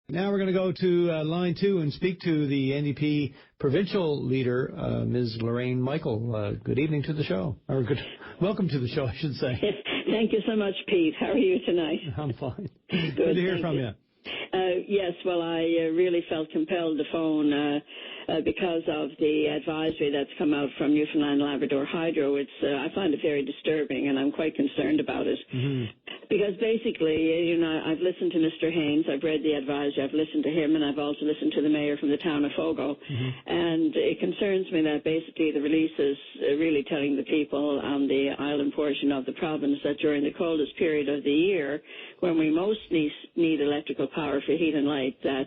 Now we're going to go to line 2 and speak to the NDP provincial leader, Ms. Lorraine Michael. Good evening to the show. Or welcome to the show, I should say. Thank you so much, Pete. How are you tonight? I'm fine. Good to hear from you. Yes, well, I really felt compelled to phone because of the advisory that's come out from Newfoundland Labrador Hydro. I find it very disturbing, and I'm quite concerned about it. Mm-hmm. Because basically, I've listened to Mr. Haynes, I've read the advisory, I've listened to him, and I've also listened to the mayor from the town of Fogo. Mm-hmm. And it concerns me that basically the release is really telling the people on the island portion of the province that during the coldest period of the year, when we most need electrical power for heat and light, that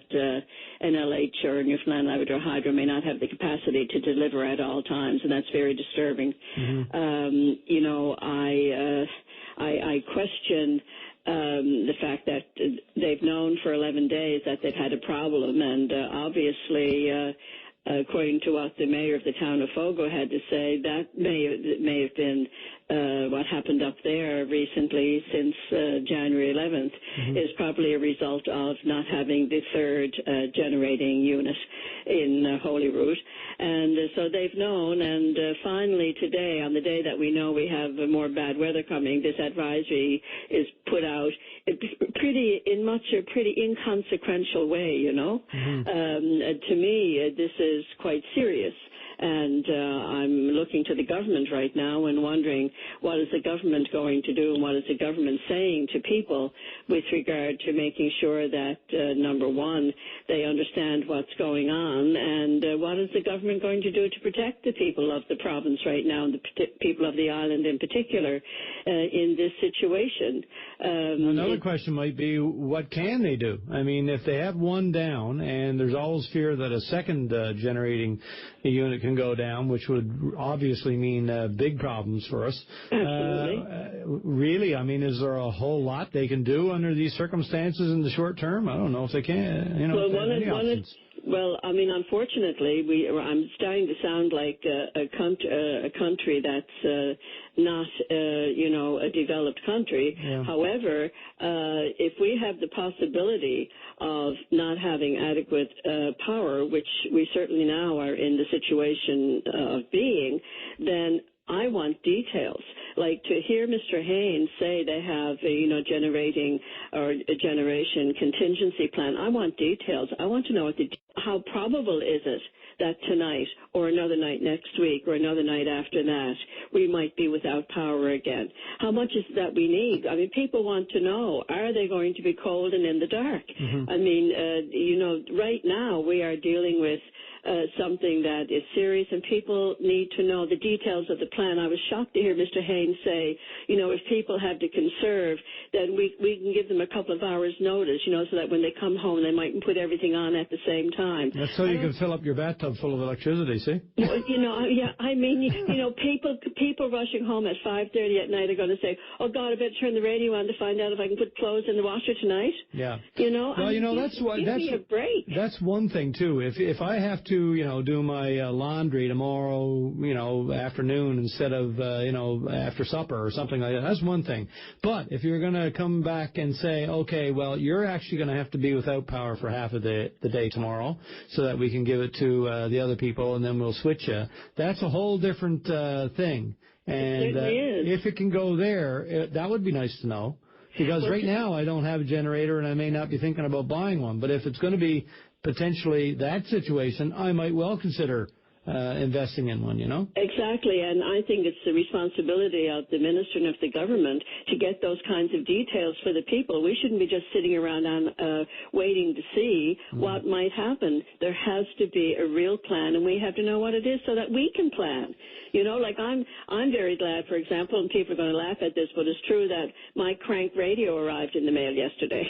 NLH or Newfoundland Labrador Hydro may not have the capacity to deliver at all times, and that's very disturbing. Mm-hmm. I question the fact that they've known for 11 days that they've had a problem, and obviously, according to what the mayor of the town of Fogo had to say, that may have been what happened up there recently since January 11th is probably a result of not having the third generating unit in Holyrood. And so they've known, and finally today, on the day that we know we have more bad weather coming, this advisory is put out in a pretty inconsequential way, To me, this is quite serious. And I'm looking to the government right now and wondering what is the government going to do and what is the government saying to people with regard to making sure that, number one, they understand what's going on, and what is the government going to do to protect the people of the province right now, and the people of the island in particular, in this situation. Another question might be, what can they do? I mean, if they have one down, and there's always fear that a second generating unit can go down, which would obviously mean big problems for us. Absolutely. Really, I mean, is there a whole lot they can do under these circumstances in the short term? I don't know if they can. Well, I mean, unfortunately, I'm starting to sound like a country that's not, a developed country. Yeah. However, if we have the possibility of not having adequate power, which we certainly now are in the situation of being, then I want details. Like to hear Mr. Haynes say they have generating or a generation contingency plan. I want details. I want to know how probable is it that tonight or another night next week or another night after that we might be without power again. How much is that we need? I mean, people want to know, are they going to be cold and in the dark? Mm-hmm. I mean, right now we are dealing with something that is serious, and people need to know the details of the plan. I was shocked to hear Mr. Haynes say, if people have to conserve, then we can give them a couple of hours' notice, so that when they come home, they mightn't put everything on at the same time. That's so you can fill up your bathtub full of electricity, see? Well, yeah, I mean, people rushing home at 5:30 at night are going to say, oh, God, I better turn the radio on to find out if I can put clothes in the washer tonight. Yeah. Well, that's what... Give me a break. That's one thing, too. If I have to, do my laundry tomorrow, afternoon instead of, after supper or something like that, that's one thing. But if you're going to come back and say, okay, well, you're actually going to have to be without power for half of the day tomorrow so that we can give it to the other people and then we'll switch you, that's a whole different thing. And if it can go there, that would be nice to know. Because right now I don't have a generator and I may not be thinking about buying one. But if it's going to be potentially that situation, I might well consider investing in one, Exactly, and I think it's the responsibility of the minister and of the government to get those kinds of details for the people. We shouldn't be just sitting around waiting to see what might happen. There has to be a real plan, and we have to know what it is so that we can plan. I'm very glad, for example, and people are going to laugh at this, but it's true that my crank radio arrived in the mail yesterday.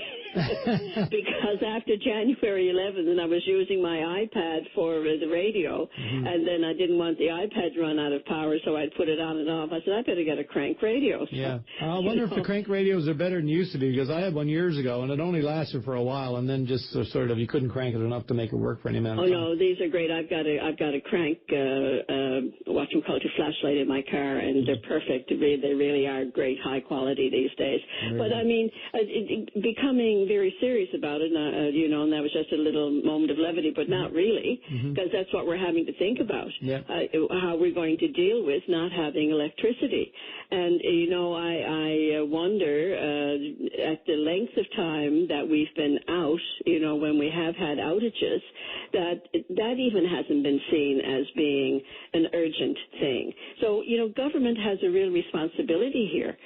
Because after January 11th, and I was using my iPad for the radio, And then I didn't want the iPad to run out of power, so I'd put it on and off. I said, I better get a crank radio. So, yeah. I wonder if the crank radios are better than used to be, because I had one years ago, and it only lasted for a while, and then just sort of you couldn't crank it enough to make it work for any amount of time. No, these are great. I've got a crank whatchamacallit flashlight in my car, and they're perfect. They really are great, high quality these days. Really? But I mean, becoming very serious about it, and that was just a little moment of levity, but not really, because that's what we're having to think about. Yeah. How we're going to deal with not having electricity. And, I wonder at the length of time that we've been out, when we have had outages, that even hasn't been seen as being an urgent thing. So, government has a real responsibility here.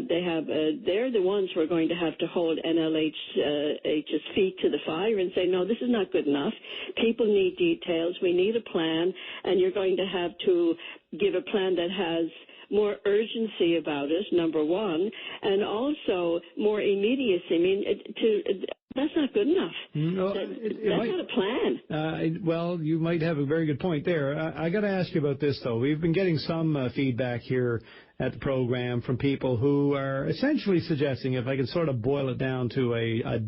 They're the ones who are going to have to hold NLH's feet to the fire and say, no, this is not good enough. People need details. We need a plan, and you're going to have to give a plan that has more urgency about it, number one, and also more immediacy. I mean, that's not good enough. No, that's not a plan. Well, you might have a very good point there. I got to ask you about this, though. We've been getting some feedback here at the program from people who are essentially suggesting, if I can sort of boil it down to a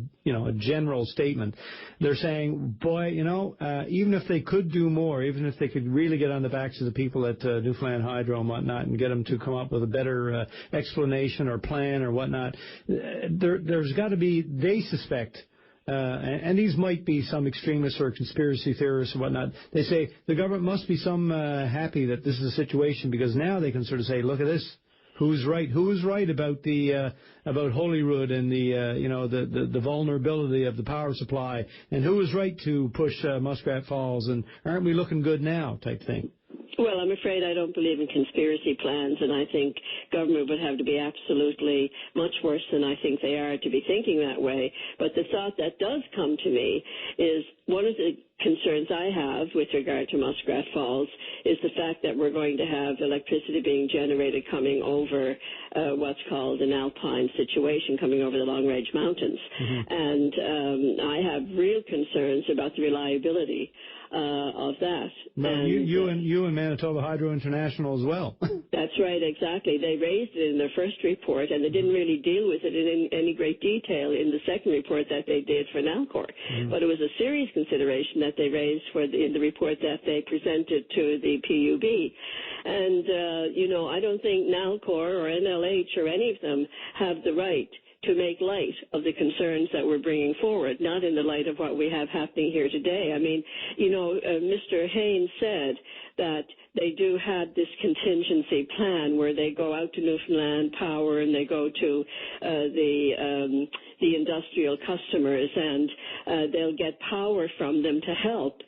general statement, they're saying, boy, even if they could do more, even if they could really get on the backs of the people at Newfoundland Hydro and whatnot and get them to come up with a better explanation or plan or whatnot, there's got to be, they suspect, and these might be some extremists or conspiracy theorists or whatnot. They say the government must be happy that this is a situation, because now they can sort of say, look at this. Who's right? Who's right about about Holyrood and the vulnerability of the power supply, and who was right to push Muskrat Falls, and aren't we looking good now, type thing? Well, I'm afraid I don't believe in conspiracy plans, and I think government would have to be absolutely much worse than I think they are to be thinking that way. But the thought that does come to me is one of the concerns I have with regard to Muskrat Falls is the fact that we're going to have electricity being generated coming over what's called an alpine situation, coming over the Long Range Mountains. And I have real concerns about the reliability of that. Well, and you and Manitoba Hydro International as well. That's right, exactly. They raised it in their first report, and they didn't really deal with it in any great detail in the second report that they did for Nalcor. But it was a serious consideration that they raised in the report that they presented to the PUB. And, I don't think Nalcor or NLH or any of them have the right to make light of the concerns that we're bringing forward, not in the light of what we have happening here today. I mean, Mr. Haynes said that they do have this contingency plan where they go out to Newfoundland Power and they go to the industrial customers, and they'll get power from them to help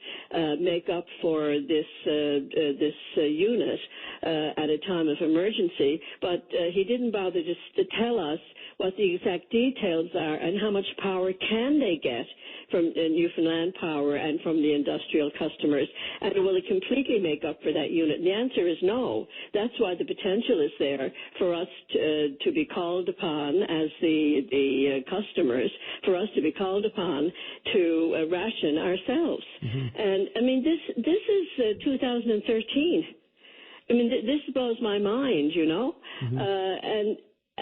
make up for this unit at a time of emergency. But he didn't bother to tell us what the exact details are and how much power can they get from Newfoundland Power and from the industrial customers, and will it completely make up for that unit? And the answer is no. That's why the potential is there for us to be called upon as the customers, for us to be called upon to ration ourselves. And I mean, this is 2013. I mean, this blows my mind,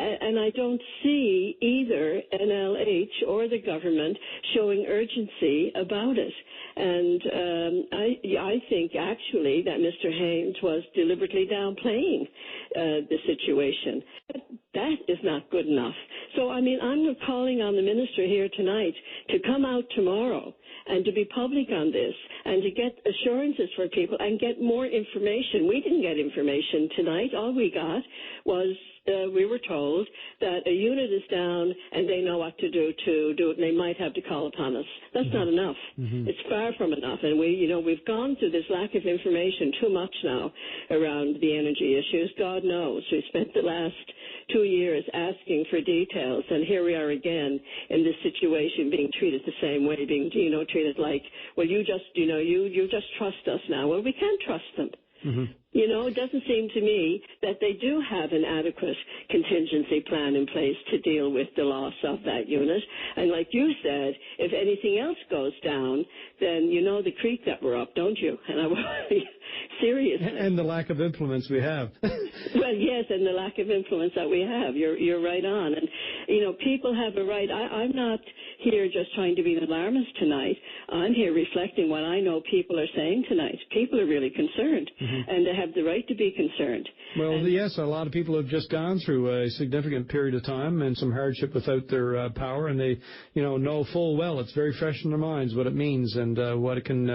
and I don't see either NLH or the government showing urgency about it. And I think actually that Mr. Haynes was deliberately downplaying the situation. That is not good enough. So, I mean, I'm calling on the minister here tonight to come out tomorrow and to be public on this and to get assurances for people and get more information. We didn't get information tonight. All we got was we were told that a unit is down and they know what to do it, and they might have to call upon us. That's not enough. It's far from enough. And we've gone through this lack of information too much now around the energy issues. God knows. We spent the last 2 years asking for details, and here we are again in this situation being treated the same way, being, treated like, well, you just trust us now. Well, we can't trust them. It doesn't seem to me that they do have an adequate contingency plan in place to deal with the loss of that unit. And like you said, if anything else goes down, then you know the creek that we're up, don't you? And seriously. And the lack of influence we have. Well, yes, and the lack of influence that we have. You're right on. And, people have a right. I'm not here just trying to be an alarmist tonight. I'm here reflecting what I know people are saying tonight. People are really concerned, and they have the right to be concerned. Well, yes, a lot of people have just gone through a significant period of time and some hardship without their power, and they, know full well it's very fresh in their minds what it means and what it can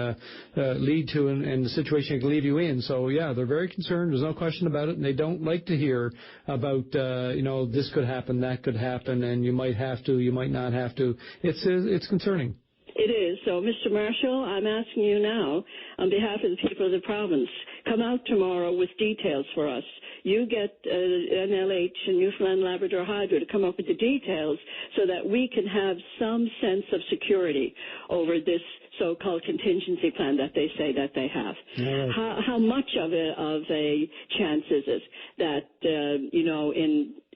lead to and the situation it can leave you in. So, yeah, they're very concerned. There's no question about it, and they don't like to hear about, this could happen, that could happen, and you might have to, you might not have to. It's concerning. It is. So, Mr. Marshall, I'm asking you now, on behalf of the people of the province, come out tomorrow with details for us. You get NLH and Newfoundland Labrador Hydro to come up with the details so that we can have some sense of security over this so-called contingency plan that they say that they have. Right. How much of a chance is it that,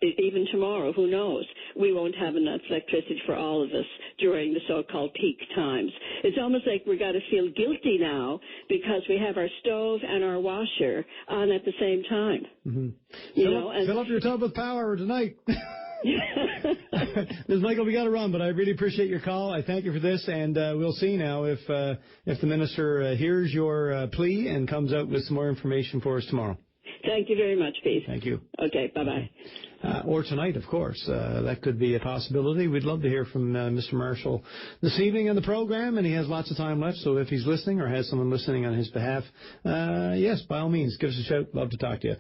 even tomorrow, who knows, we won't have enough electricity for all of us during the so-called peak times. It's almost like we got to feel guilty now because we have our stove and our washer on at the same time. Mm-hmm. Fill up your tub with power tonight. Ms. Michael, we got to run, but I really appreciate your call. I thank you for this, and we'll see now if the minister hears your plea and comes out with some more information for us tomorrow. Thank you very much, Pete. Thank you. Okay, bye-bye. Or tonight, of course. That could be a possibility. We'd love to hear from Mr. Marshall this evening on the program, and he has lots of time left, so if he's listening or has someone listening on his behalf, yes, by all means, give us a shout. Love to talk to you.